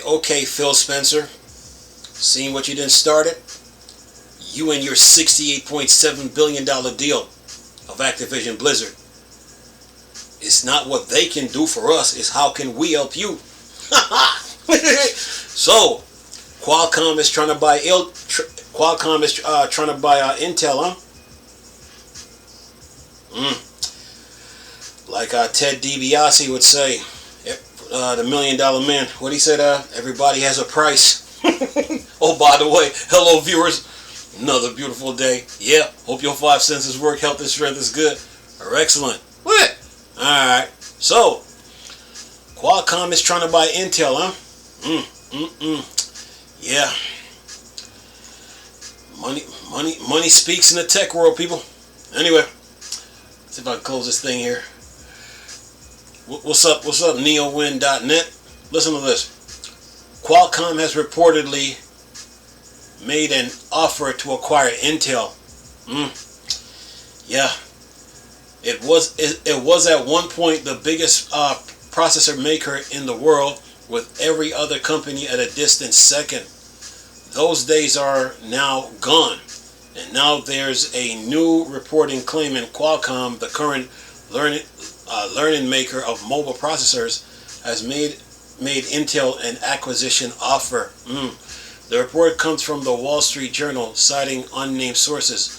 Okay, Phil Spencer. Seeing what you done started? You and your $68.7 billion deal of Activision Blizzard. It's not what they can do for us, it's how can we help you. So, Qualcomm is trying to buy Intel, huh? Like Ted DiBiase would say, the $1 Million Man. What he said, everybody has a price. Oh, by the way, hello viewers. Another beautiful day. Yeah, hope your five senses work. Health and strength is good. Or excellent. What? Alright. So, Qualcomm is trying to buy Intel, huh? Yeah. Money speaks in the tech world, people. Anyway, let's see if I can close this thing here. What's up, neowin.net? Listen to this. Qualcomm has reportedly made an offer to acquire Intel. Yeah. It was at one point the biggest processor maker in the world, with every other company at a distant second. Those days are now gone. And now there's a new reporting claiming Qualcomm, the current learning maker of mobile processors, has made Intel an acquisition offer. The report comes from the Wall Street Journal, citing unnamed sources.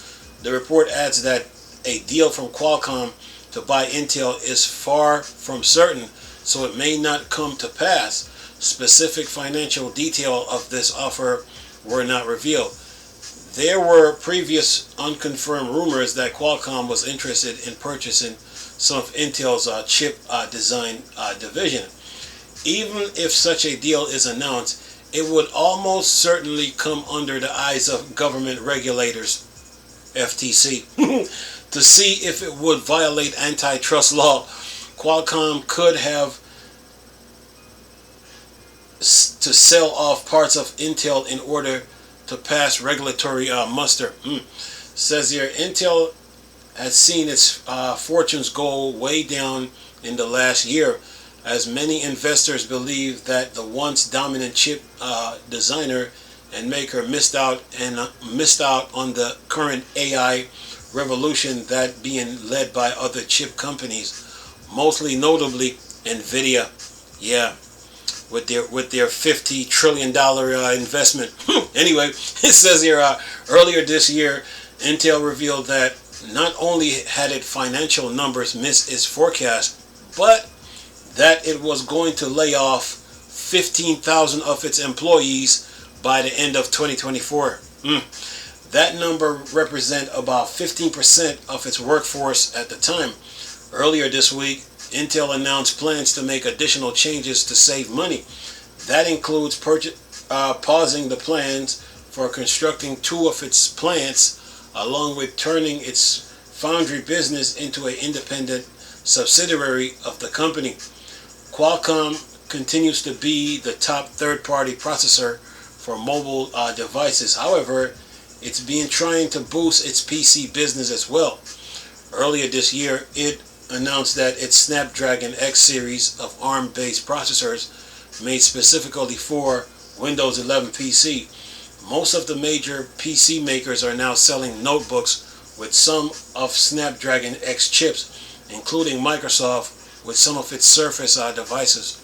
The report adds that a deal from Qualcomm to buy Intel is far from certain, so it may not come to pass. Specific financial detail of this offer were not revealed. There were previous unconfirmed rumors that Qualcomm was interested in purchasing some of Intel's chip design division. Even if such a deal is announced, it would almost certainly come under the eyes of government regulators, FTC, to see if it would violate antitrust law. Qualcomm could have to sell off parts of Intel in order to pass regulatory muster. Says here, Intel has seen its fortunes go way down in the last year, as many investors believe that the once dominant chip designer and maker missed out on the current AI revolution that being led by other chip companies, mostly notably Nvidia. Yeah, with their $50 trillion investment. Anyway, it says here, earlier this year, Intel revealed that not only had its financial numbers missed its forecast, but that it was going to lay off 15,000 of its employees by the end of 2024. That number represents about 15% of its workforce at the time. Earlier this week, Intel announced plans to make additional changes to save money. That includes pausing the plans for constructing two of its plants, along with turning its foundry business into an independent subsidiary of the company. Qualcomm continues to be the top third-party processor for mobile devices. However, it's been trying to boost its PC business as well. Earlier this year, it announced that its Snapdragon X series of ARM-based processors, made specifically for Windows 11 PC. Most of the major PC makers are now selling notebooks with some of Snapdragon X chips, including Microsoft with some of its Surface devices.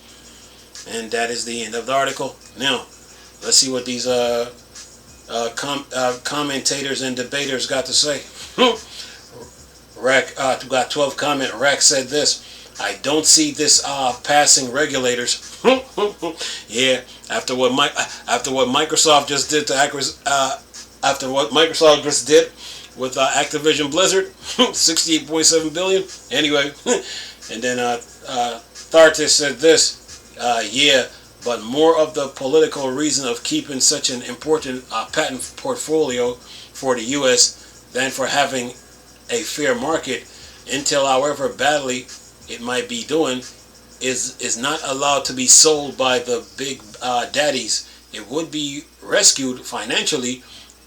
And that is the end of the article. Now, let's see what these commentators and debaters got to say. Rack got 12 comment. Rack said this: I don't see this passing regulators. Yeah, after what Microsoft just did with Activision Blizzard, 68.7 billion. Anyway, and then Thartis said this: yeah, but more of the political reason of keeping such an important patent portfolio for the U.S. than for having a fair market. Intel, however badly it might be doing, is not allowed to be sold by the big daddies. It would be rescued financially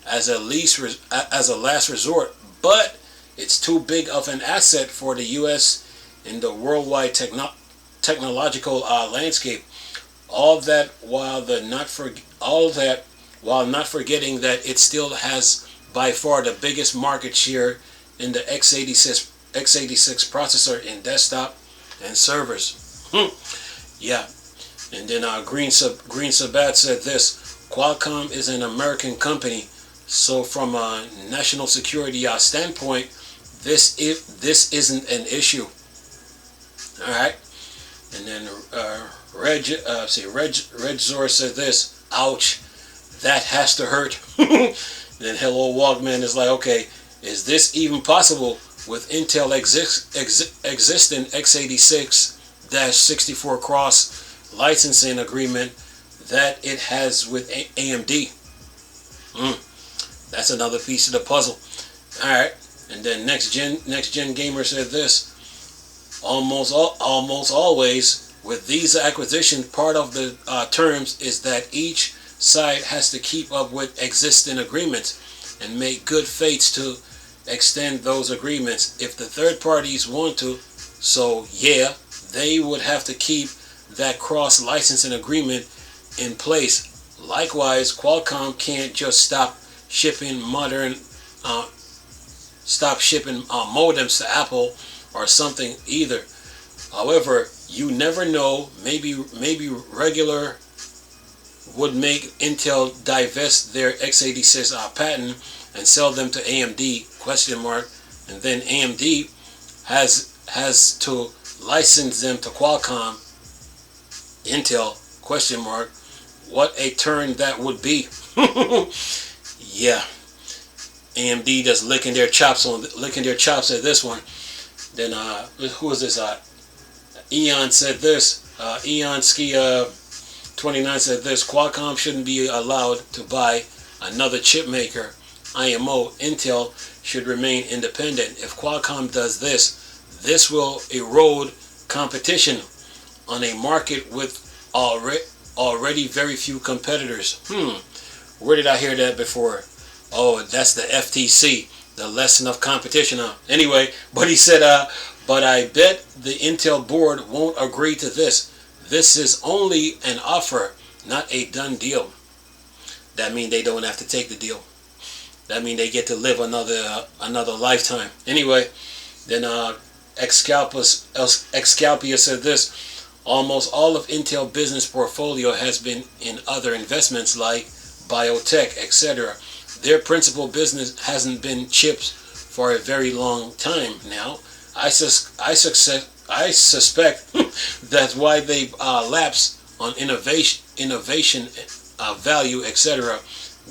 as a last resort, but it's too big of an asset for the U.S. in the worldwide technological landscape. All that all that while not forgetting that it still has by far the biggest market share in the x86 processor in desktop and servers. Yeah. And then Green Sabat said this: Qualcomm is an American company, so from a national security standpoint, this isn't an issue. All right. And then Redzor said this: ouch, that has to hurt. Then Hello Walkman is like, okay, is this even possible with Intel existing x86-64 cross licensing agreement that it has with AMD? That's another piece of the puzzle. All right. And then next gen gamer said this: almost always with these acquisitions, part of the terms is that each side has to keep up with existing agreements and make good faiths to extend those agreements if the third parties want to. So yeah, they would have to keep that cross licensing agreement in place. Likewise, Qualcomm can't just stop shipping modems to Apple or something either. However, you never know. Maybe regular would make Intel divest their x86 patent and sell them to AMD ? And then AMD has to license them to Qualcomm, Intel ? What a turn that would be. Yeah, AMD just licking their chops at this one. Then who is this? Eon said this. Eon Ski 29 said this: Qualcomm shouldn't be allowed to buy another chip maker. IMO. Intel should remain independent. If Qualcomm does this, this will erode competition on a market with already very few competitors. Where did I hear that before? Oh, that's the FTC, the lesson of competition. Anyway, but he said, but I bet the Intel board won't agree to this. This is only an offer, not a done deal. That means they don't have to take the deal. That means they get to live another lifetime. Anyway, then Excalpia said this: almost all of Intel business portfolio has been in other investments like biotech, etc. Their principal business hasn't been chips for a very long time now. I suspect that's why they lapse on innovation value, etc.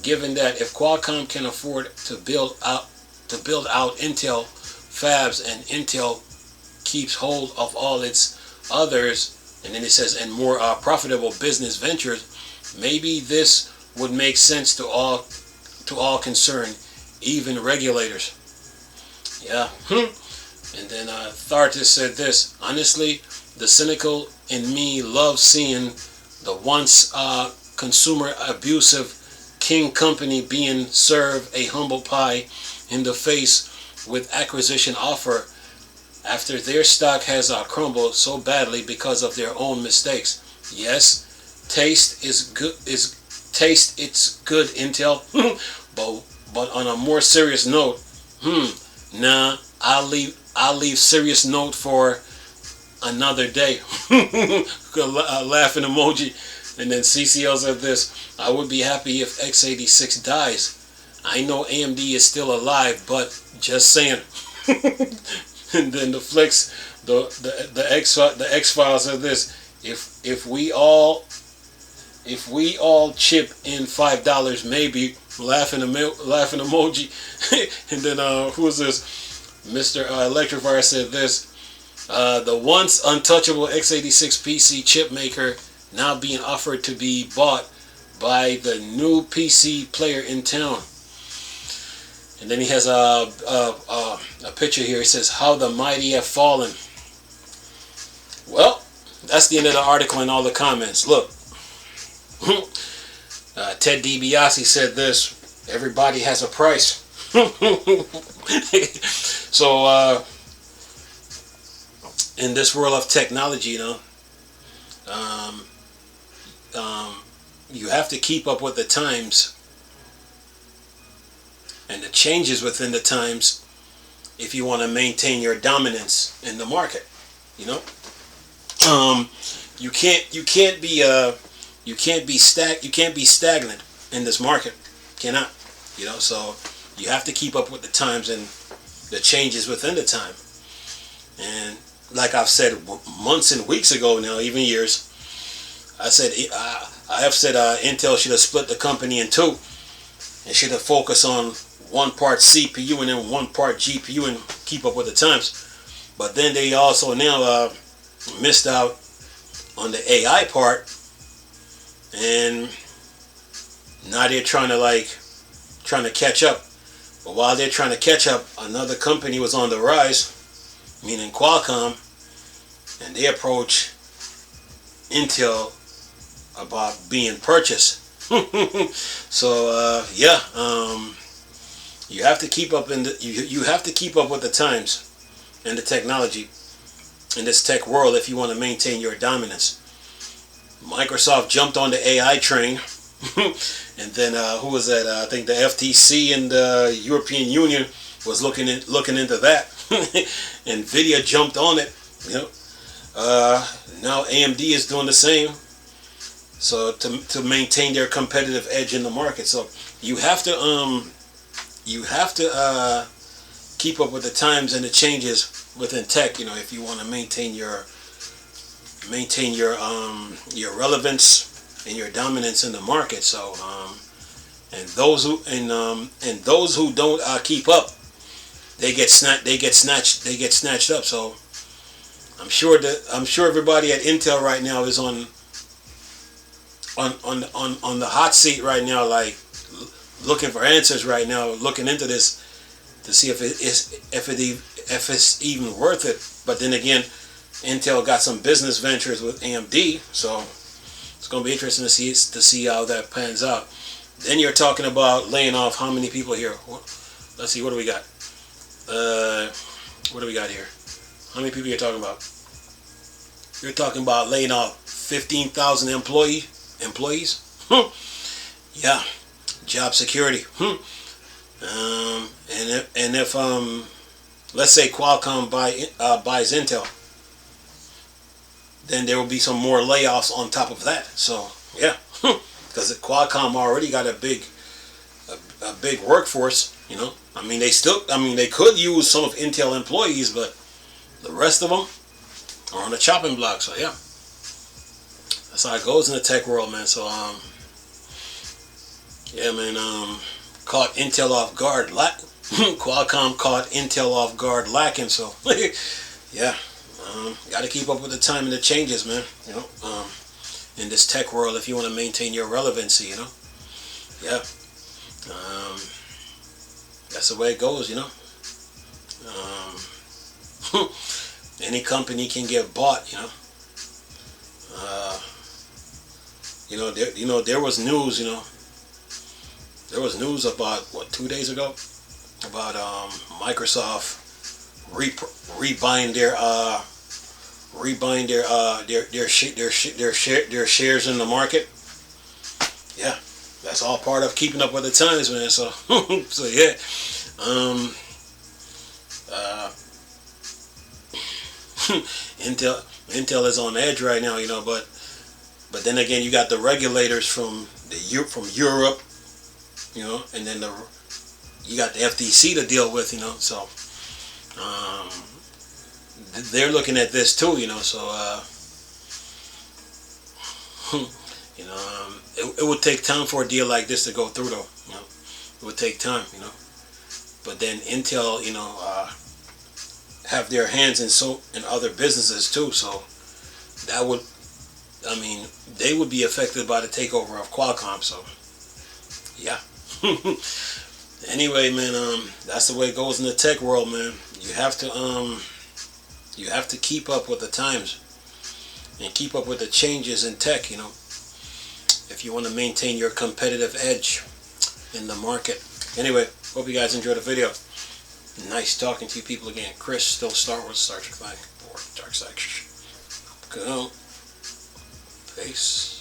Given that if Qualcomm can afford to build out Intel fabs and Intel keeps hold of all its others, and then it says, and more profitable business ventures, maybe this would make sense to all concerned, even regulators. Yeah. And then Thartis said this: honestly, the cynical in me loves seeing the once consumer abusive King company being served a humble pie in the face with acquisition offer after their stock has crumbled so badly because of their own mistakes. Yes, taste it's good, Intel. but on a more serious note, nah, I'll leave serious note for another day. Laughing emoji. And then CCL said this: I would be happy if x86 dies. I know AMD is still alive, but just saying. And then the Flex, the X-Files said this: if we all chip in $5, maybe. Laughing emoji. And then who is this? Mr. Electrifier said this: the once untouchable x86 PC chip maker now being offered to be bought by the new PC player in town. And then he has a picture here. He says, how the mighty have fallen. Well, that's the end of the article and all the comments. Look. Ted DiBiase said this: everybody has a price. So in this world of technology, Um, you have to keep up with the times and the changes within the times if you want to maintain your dominance in the market. You know, um, you can't be stagnant in this market. Cannot. You know, so you have to keep up with the times and the changes within the time. And like I've said months and weeks ago now, even years, I have said Intel should have split the company in two and should have focused on one part CPU and then one part GPU and keep up with the times. But then they also now missed out on the AI part, and now they're trying to catch up. But while they're trying to catch up, another company was on the rise, meaning Qualcomm, and they approached Intel about being purchased. So you have to keep up you have to keep up with the times and the technology in this tech world if you want to maintain your dominance. Microsoft jumped on the AI train, and then who was that? I think the FTC and the European Union was looking into that. Nvidia jumped on it. You know, now AMD is doing the same. So to maintain their competitive edge in the market, so you have to keep up with the times and the changes within tech. You know, if you want to maintain your relevance and your dominance in the market. So and those who don't keep up, they get snatched up. So I'm sure everybody at Intel right now is on the hot seat right now, like looking for answers right now, looking into this to see if it's even worth it. But then again, Intel got some business ventures with AMD, so it's going to be interesting to see how that pans out. Then you're talking about laying off how many people here? Let's see, what do we got? What do we got here? How many people you're talking about? You're talking about laying off 15,000 employees. Yeah, job security. And if let's say Qualcomm buys Intel, then there will be some more layoffs on top of that. So yeah, because Qualcomm already got a big workforce. You know, I mean they could use some of Intel employees, but the rest of them are on the chopping block. So yeah, that's how it goes in the tech world, man. So yeah, man, caught Intel off guard. Qualcomm caught Intel off guard lacking. So yeah, got to keep up with the time and the changes, man. You know, in this tech world, if you want to maintain your relevancy, you know. Yeah, that's the way it goes, you know. Any company can get bought, you know. There was news, there was news about 2 days ago about Microsoft rebuying their shares in the market. Yeah, that's all part of keeping up with the times, man. So so yeah, Intel is on edge right now, but then again, you got the regulators from Europe, and then you got the FTC to deal with, so they're looking at this too, so it would take time for a deal like this to go through, though. It would take time, but then Intel, have their hands in other businesses too, so that would, they would be affected by the takeover of Qualcomm. So yeah. Anyway, man, that's the way it goes in the tech world, man. You have to keep up with the times and keep up with the changes in tech, if you want to maintain your competitive edge in the market. Anyway, hope you guys enjoyed the video. Nice talking to you people again. Chris, still Star Wars, Star Trek, or Dark Side. Go. Peace.